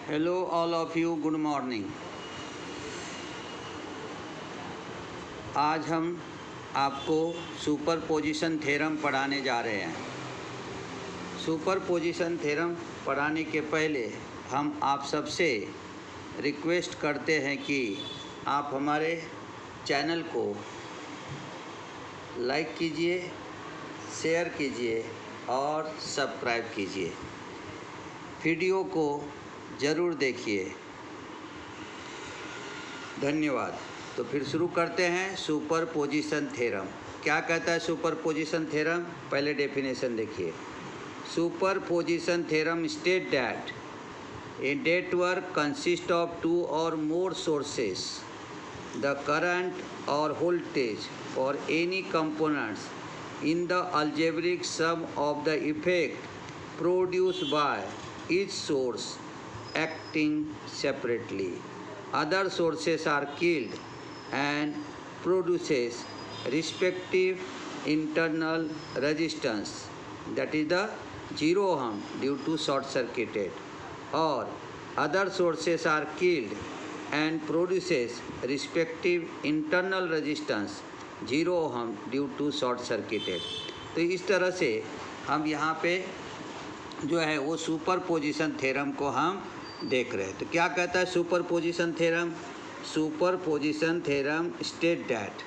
Hello all of you, good morning. आज हम आपको सुपरपोजिशन थ्योरम पढ़ाने जा रहे हैं। सुपरपोजिशन थ्योरम पढ़ाने के पहले हम आप सबसे रिक्वेस्ट करते हैं कि आप हमारे चैनल को लाइक कीजिए, शेयर कीजिए और सब्सक्राइब कीजिए। वीडियो को ज़रूर देखिए। धन्यवाद। तो फिर शुरू करते हैं। सुपरपोजिशन थ्योरम क्या कहता है? सुपरपोजिशन थ्योरम पहले डेफिनेशन देखिए। Superposition theorem state that a network consist of two और मोर सोर्सेस, द करंट और वोल्टेज और any components in the algebraic sum of the effect produced by each source acting separately. Other sources are killed and produces respective internal resistance, that is the 0 ohm due to short circuited, or other sources are killed and produces respective internal resistance 0 ohm due to short circuited. तो इस तरह से हम यहाँ पे जो है वो सुपरपोजिशन थ्योरम को हम देख रहे हैं। तो क्या कहता है superposition theorem? Superposition theorem state that,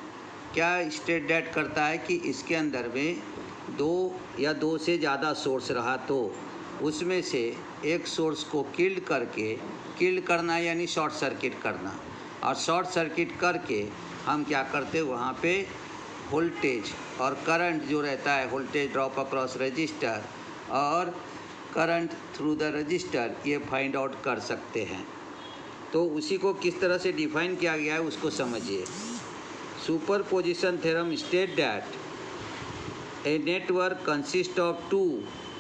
क्या स्टेट दैट करता है कि इसके अंदर में दो या दो से ज़्यादा सोर्स रहा तो उसमें से एक सोर्स को किल्ड करना यानी शॉर्ट सर्किट करना, और शॉर्ट सर्किट करके हम क्या करते हैं वहाँ पे वोल्टेज और करंट जो रहता है, वोल्टेज ड्रॉप अक्रॉस रजिस्टर और करंट थ्रू द रजिस्टर, ये फाइंड आउट कर सकते हैं। तो उसी को किस तरह से डिफाइन किया गया है उसको समझिए। Superposition theorem state that a network consist of two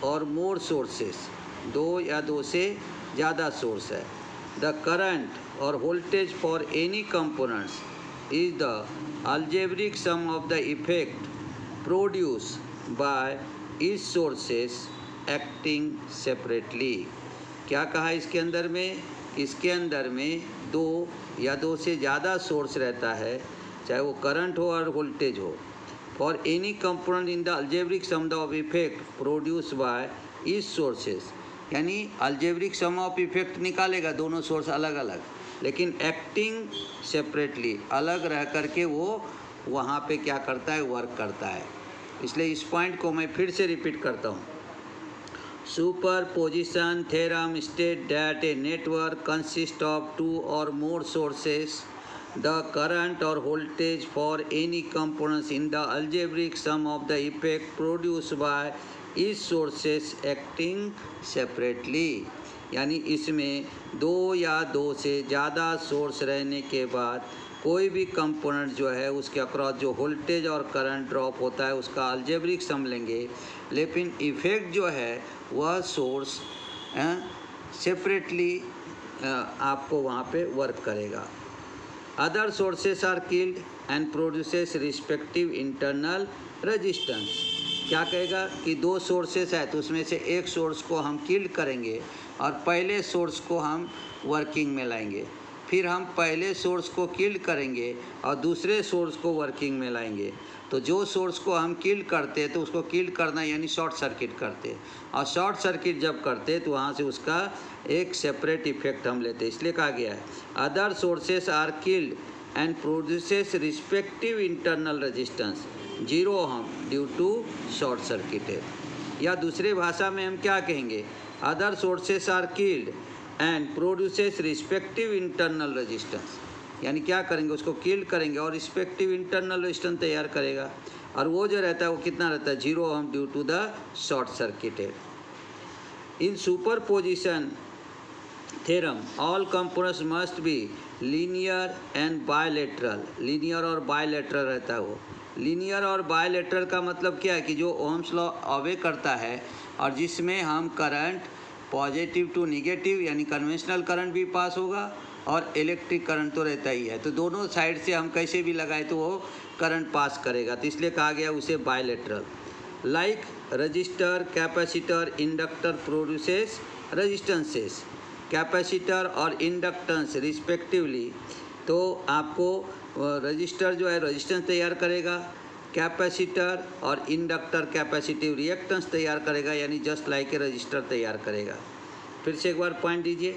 और मोर सोर्सेस, दो या दो से ज़्यादा सोर्स है। द करंट और voltage for any components is the algebraic sum of the effect produced by each sources acting separately। क्या कहा इसके अंदर में? इसके अंदर में दो या दो से ज़्यादा सोर्स रहता है, चाहे वो करंट हो और वोल्टेज हो, for any component in the algebraic sum of effect produce by each sources, यानी अलजेब्रिक सम ऑफ इफेक्ट निकालेगा दोनों सोर्स अलग अलग, लेकिन एक्टिंग सेपरेटली, अलग रह करके वो वहाँ पे क्या करता है, वर्क करता है। इसलिए इस पॉइंट को मैं फिर से रिपीट करता हूँ। Superposition theorem state that a network consist of two और मोर सोर्सेस, द करंट और voltage for any components in the algebraic sum of the effect produce by each sources acting separately, यानी इसमें दो या दो से ज़्यादा सोर्स रहने के बाद कोई भी कंपोनेंट जो है उसके अक्रॉस जो वोल्टेज और करंट ड्रॉप होता है उसका अलजेब्रिक सम लेंगे, लेकिन इफ़ेक्ट जो है वह सोर्स सेपरेटली आपको वहाँ पे वर्क करेगा। Other sources are killed and produces respective internal resistance. क्या कहेगा कि दो सोर्सेस है तो उसमें से एक सोर्स को हम किल्ड करेंगे और पहले सोर्स को हम वर्किंग में लाएंगे, फिर हम पहले सोर्स को किल्ड करेंगे और दूसरे सोर्स को वर्किंग में लाएंगे। तो जो सोर्स को हम किल्ड करते हैं तो उसको किल्ड करना यानी शॉर्ट सर्किट करते हैं, और शॉर्ट सर्किट जब करते हैं तो वहाँ से उसका एक सेपरेट इफेक्ट हम लेते हैं। इसलिए कहा गया है other sources are killed and produces respective internal resistance 0 ohm due to short circuited. या दूसरे भाषा में हम क्या कहेंगे? Other sources are killed and produces respective internal resistance, यानी क्या करेंगे, उसको किल्ड करेंगे और रिस्पेक्टिव इंटरनल रेजिस्टेंस तैयार करेगा, और वो जो रहता है वो कितना रहता है? 0 ohm due to the short circuited. In superposition theorem all components must be linear and bilateral. Linear और बायलेटरल रहता है वो। लीनियर और बायलेटरल का मतलब क्या है कि जो ओम्स लॉ ऑबे करता है और जिसमें हम करंट पॉजिटिव टू निगेटिव यानी कन्वेंशनल करंट भी पास होगा और इलेक्ट्रिक करंट तो रहता ही है, तो दोनों साइड से हम कैसे भी लगाए तो वो करंट पास करेगा, तो इसलिए कहा गया उसे bilateral. Like resistor, capacitor, inductor produces resistances, capacitor और इंडक्टेंस रिस्पेक्टिवली, तो आपको रजिस्टर जो है रेजिस्टेंस तैयार करेगा, कैपेसिटर और इंडक्टर कैपेसिटिव रिएक्टेंस तैयार करेगा, यानी जस्ट लाइक ए रजिस्टर तैयार करेगा। फिर से एक बार पॉइंट दीजिए।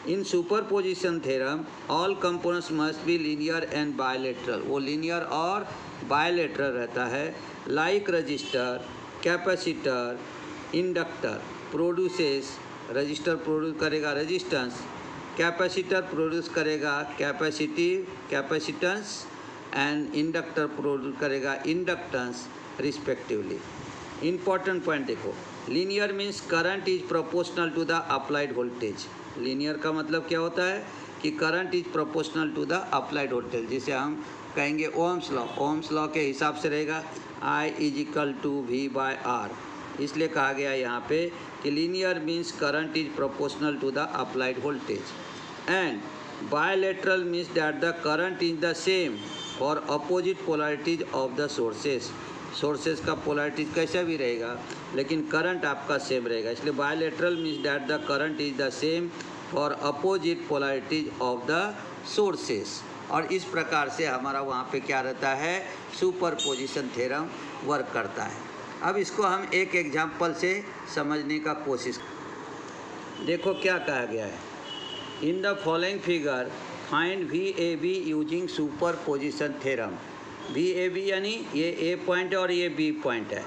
In superposition theorem all components must be linear and bilateral, वो लीनियर और बायलेटरल रहता है। Like resistor, capacitor, inductor produces, resistor produce करेगा रेजिस्टेंस, कैपेसिटर प्रोड्यूस करेगा कैपेसिटेंस एंड इंडक्टर प्रोड्यूस करेगा इंडक्टेंस रिस्पेक्टिवली। इंपॉर्टेंट पॉइंट देखो, linear means current is proportional to the applied voltage. Linear का मतलब क्या होता है कि current is proportional to the applied voltage, जिसे हम कहेंगे ओम्स लॉ। ओम्स लॉ के हिसाब से रहेगा I is equal to V/R। इसलिए कहा गया यहाँ पे कि linear means current is proportional to the applied voltage, and bilateral means that the current is the same for opposite polarities of the sources. Sources का पोलैरिटीज कैसा भी रहेगा लेकिन करंट आपका सेम रहेगा, इसलिए bilateral means that the current is the same for opposite polarities of the sources. और इस प्रकार से हमारा वहाँ पे क्या रहता है, सुपरपोजिशन थ्योरम वर्क करता है। अब इसको हम एक एग्जाम्पल से समझने का कोशिश। देखो क्या कहा गया है, in the following figure find VAB using superposition theorem. VAB यानी ये A पॉइंट है और ये B पॉइंट है,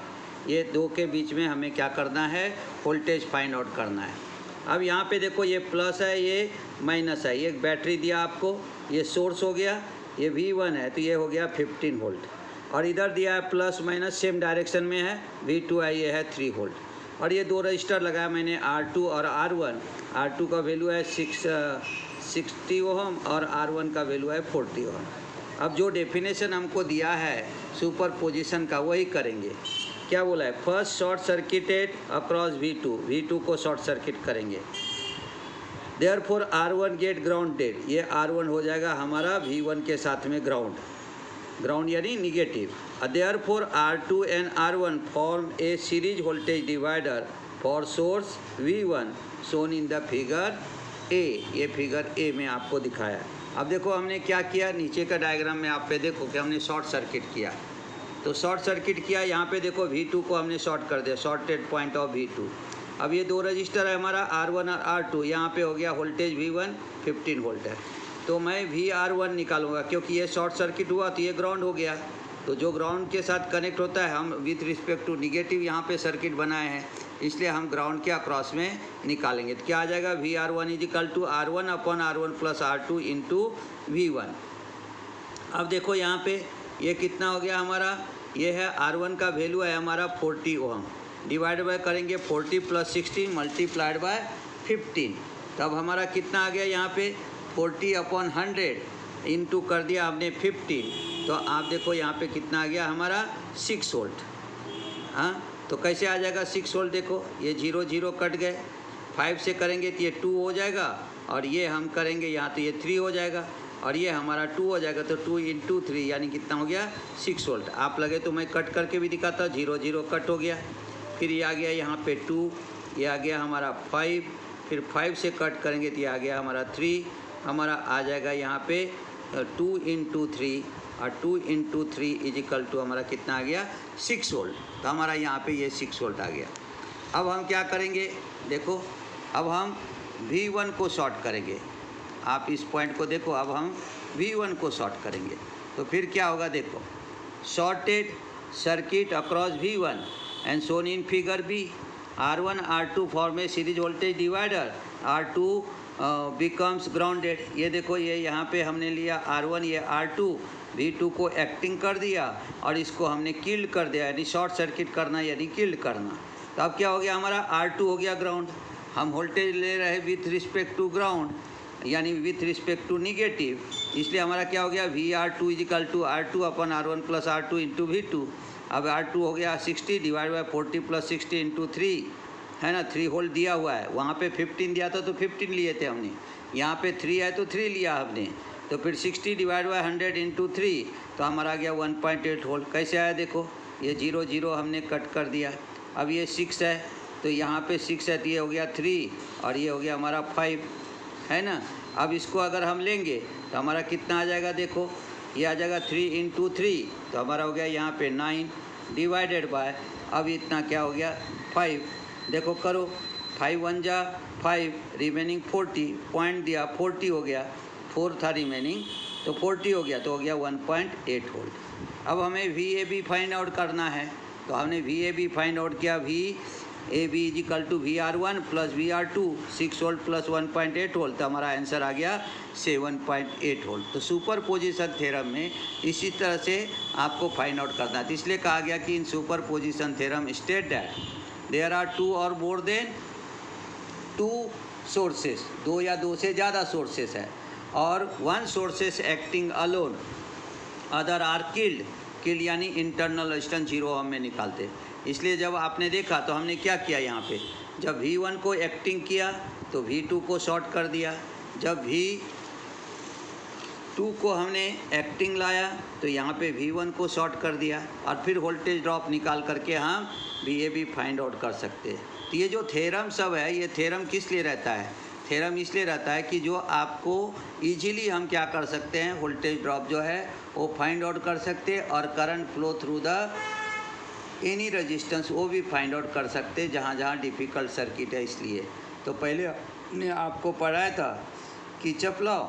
ये दो के बीच में हमें क्या करना है, वोल्टेज फाइंड आउट करना है। अब यहाँ पे देखो ये प्लस है, ये माइनस है, ये एक बैटरी दिया आपको, ये सोर्स हो गया, ये V1 है तो ये हो गया 15 वोल्ट, और इधर दिया है प्लस माइनस सेम डायरेक्शन में है, V2 है, ये है 3 वोल्ट, और ये दो रजिस्टर लगाया मैंने R2 और R1। R2 का वैल्यू है 60 ओहम और R1 का वैल्यू है 40 ओहम। अब जो डेफिनेशन हमको दिया है सुपरपोजिशन का वही करेंगे। क्या बोला है, first short circuited across V2 को शॉर्ट सर्किट करेंगे। देयरफॉर R1 गेट ग्राउंडेड, ये R1 हो जाएगा हमारा V1 के साथ में ग्राउंड यानी negative. Therefore R2 and R1 form A series voltage divider for source V1 shown in the figure A। ये फिगर A में आपको दिखाया। अब देखो हमने क्या किया, नीचे का डायग्राम में आप पे देखो कि हमने शॉर्ट सर्किट किया, तो शॉर्ट सर्किट किया, यहाँ पे देखो V2 को हमने शॉर्ट कर दिया, शॉर्टेड पॉइंट ऑफ V2। अब ये दो रजिस्टर है हमारा R1 और R2, यहाँ पे हो गया वोल्टेज V1 15 वोल्ट है, तो मैं VR1 निकालूंगा, क्योंकि ये शॉर्ट सर्किट हुआ तो ये ग्राउंड हो गया, तो जो ग्राउंड के साथ कनेक्ट होता है हम विथ रिस्पेक्ट टू निगेटिव यहाँ पे सर्किट बनाए हैं, इसलिए हम ग्राउंड के अक्रॉस में निकालेंगे। तो क्या आ जाएगा, VR1 is equal to R1/R1 plus R2 into V1। अब देखो यहाँ पे ये कितना हो गया हमारा, ये है R1 का वैल्यू है हमारा 40 ओहम, डिवाइड बाय करेंगे 40 प्लस 60 मल्टीप्लाइड बाय 15, तब हमारा कितना आ गया यहाँ पे 40/100 इंटू कर दिया हमने 15, तो आप देखो यहाँ पे कितना आ गया हमारा 6 वोल्ट। हाँ, तो कैसे आ जाएगा 6 वोल्ट, देखो ये 0 0 कट गए, 5 से करेंगे तो ये 2 हो जाएगा, और ये हम करेंगे यहाँ तो ये 3 हो जाएगा, और ये हमारा 2 हो जाएगा, तो 2 इंटू 3 यानी कितना हो गया 6 वोल्ट। आप लगे तो मैं कट करके भी दिखाता, 0 0 कट हो गया, फिर ये आ गया यहाँ पे 2, ये आ गया हमारा 5, फिर 5 से कट करेंगे तो ये आ गया हमारा 3, हमारा आ जाएगा यहाँ पे 2 इंटू 3, और 2 इंटू 3 इज इक्वल टू हमारा कितना आ गया 6 वोल्ट। तो हमारा यहाँ पे ये 6 वोल्ट आ गया। अब हम क्या करेंगे, देखो अब हम V1 को शॉर्ट करेंगे, आप इस पॉइंट को देखो, अब हम V1 को शॉर्ट करेंगे, तो फिर क्या होगा, देखो shorted circuit across V1 and shown in figure B, R1 R2 form A series voltage divider, R2 becomes grounded. ये देखो ये यहाँ पे हमने लिया R1, ये R2, V2 को एक्टिंग कर दिया और इसको हमने किल्ड कर दिया, यानी शॉर्ट सर्किट करना यानी किल्ड करना। तो अब क्या हो गया हमारा R2 हो गया ग्राउंड, हम वोल्टेज ले रहे हैं विथ रिस्पेक्ट टू ग्राउंड यानी विथ रिस्पेक्ट टू निगेटिव, इसलिए हमारा क्या हो गया VR2 is equal to R2/R1 plus R2 into V2। अब R2 हो गया 60 डिवाइड बाई 40 प्लस 60 इंटू 3, है ना, 3 वोल्ट दिया हुआ है, वहाँ पे 15 दिया था तो 15 लिए थे हमने, यहाँ पे 3 है तो 3 लिया हमने, तो फिर 60 डिवाइड बाई 100 इंटू 3, तो हमारा आ गया 1.8 वोल्ट। कैसे आया देखो, ये 0 0 हमने कट कर दिया। अब ये 6 है तो यहाँ पे 6 है तो ये हो गया 3 और ये हो गया हमारा 5, है ना। अब इसको अगर हम लेंगे तो हमारा कितना आ जाएगा, देखो ये आ जाएगा 3 × 3, तो हमारा हो गया यहाँ पे 9 डिवाइडेड बाय, अब इतना क्या हो गया 5, देखो करो 5 1 जा 5, रिमेनिंग 40, पॉइंट दिया 40 हो गया, 4 था रिमेनिंग तो 40 हो गया, तो हो गया 1.8 वोल्ट। अब हमें VAB फाइंड आउट करना है, तो हमने VAB फाइंड आउट किया, VAB = VR1 + VR2, 6 volt + 1.8 volt, तो हमारा आंसर आ गया 7.8 वोल्ट। तो सुपर पोजिशन थ्योरम में इसी तरह से आपको फाइंड आउट करना है। तो इसलिए कहा गया कि in superposition theorem state that there are 2 और मोर देन 2 सोर्सेस, 2 या 2 से ज़्यादा सोर्सेस है, और 1 sources acting alone, other are killed, kill यानी इंटरनल रेजिस्टेंस 0 ओम में निकालते। इसलिए जब आपने देखा तो हमने क्या किया, यहाँ पे जब V1 को एक्टिंग किया तो V2 को शॉर्ट कर दिया, जब V2 को हमने एक्टिंग लाया तो यहाँ पे V1 को शॉर्ट कर दिया, और फिर वोल्टेज ड्रॉप निकाल करके हम VAB फाइंड आउट कर सकते हैं। तो ये जो थ्योरम सब है, ये थ्योरम किस लिए रहता है, थ्योरम इसलिए रहता है कि जो आपको इजीली हम क्या कर सकते हैं, वोल्टेज ड्रॉप जो है वो फाइंड आउट कर सकते हैं, और current flow through the any resistance वो भी फाइंड आउट कर सकते हैं जहाँ जहाँ डिफ़िकल्ट सर्किट है। इसलिए तो पहले हमने आपको पढ़ाया था किरचॉफ लॉ,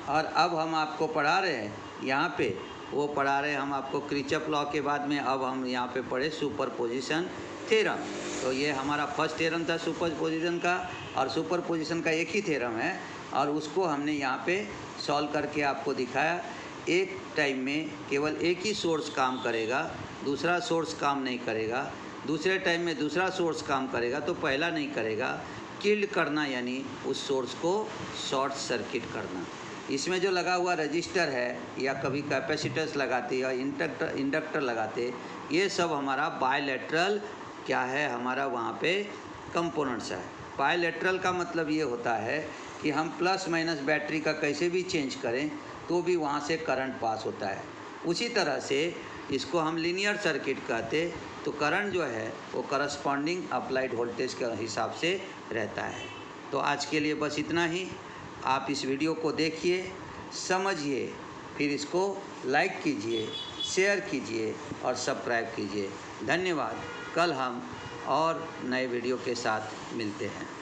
और अब हम आपको पढ़ा रहे हैं यहाँ पे, वो पढ़ा रहे हैं हम आपको किरचॉफ लॉ के बाद में अब हम यहाँ पे पढ़े सुपरपोजिशन थ्योरम। तो ये हमारा फर्स्ट थ्योरम था सुपरपोजिशन का, और सुपरपोजिशन का एक ही थ्योरम है, और उसको हमने यहाँ पे सॉल्व करके आपको दिखाया। एक टाइम में केवल एक ही सोर्स काम करेगा, दूसरा सोर्स काम नहीं करेगा, दूसरे टाइम में दूसरा सोर्स काम करेगा तो पहला नहीं करेगा। किल्ड करना यानी उस सोर्स को शॉर्ट सर्किट करना। इसमें जो लगा हुआ रजिस्टर है, या कभी कैपेसिटर्स लगाते या इंडक्टर लगाते, ये सब हमारा बायलैटरल क्या है, हमारा वहाँ पे कंपोनेंट्स है। बायलैटरल का मतलब ये होता है कि हम प्लस माइनस बैटरी का कैसे भी चेंज करें तो भी वहाँ से करंट पास होता है। उसी तरह से इसको हम लीनियर सर्किट कहते, तो करंट जो है वो करस्पॉन्डिंग अप्लाइड वोल्टेज के हिसाब से रहता है। तो आज के लिए बस इतना ही। आप इस वीडियो को देखिए, समझिए, फिर इसको लाइक कीजिए, शेयर कीजिए और सब्सक्राइब कीजिए। धन्यवाद। कल हम और नए वीडियो के साथ मिलते हैं।